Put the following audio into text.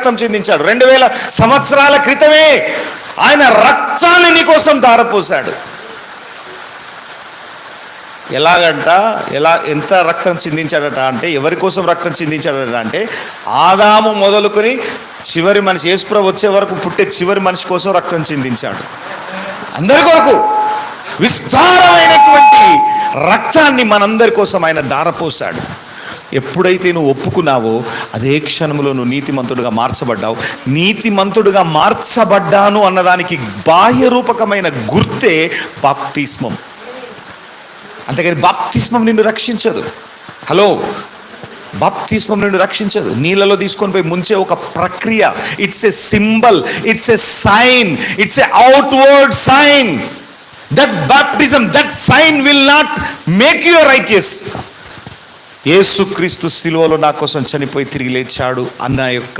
రక్తం చిందించాడు. 2000 సంవత్సరాల క్రితమే ఆయన రక్తాన్ని నీ కోసం ధారపోశాడు. ఎంత రక్తం చిందించాడట అంటే, ఎవరి కోసం రక్తం చిందించాడట అంటే, ఆదాము మొదలుకొని చివరి మనిషి యేసుప్రభు వచ్చే వరకు పుట్టే చివరి మనిషి కోసం రక్తం చిందించాడు. అందరి కొరకు విస్తారమైనటువంటి రక్తాన్ని మనందరి కోసం ఆయన ధారపోశాడు. ఎప్పుడైతే నువ్వు ఒప్పుకున్నావో అదే క్షణంలో నువ్వు నీతిమంతుడుగా మార్చబడ్డావు. నీతిమంతుడుగా మార్చబడ్డాను అన్నదానికి బాహ్య రూపకమైన గుర్తే బాప్తిస్మం. అంతేగాని బాప్తిస్మం నిన్ను రక్షించదు. హలో, బాప్తిస్మం నిన్ను రక్షించదు. నీళ్ళలో తీసుకొని పోయి ముంచే ఒక ప్రక్రియ. It's a symbol, it's a sign, it's a outward sign. That baptism, that sign will not make you righteous. యేసుక్రీస్తు సిలువలో నా కోసం చనిపోయి తిరిగి లేచాడు అన్న యొక్క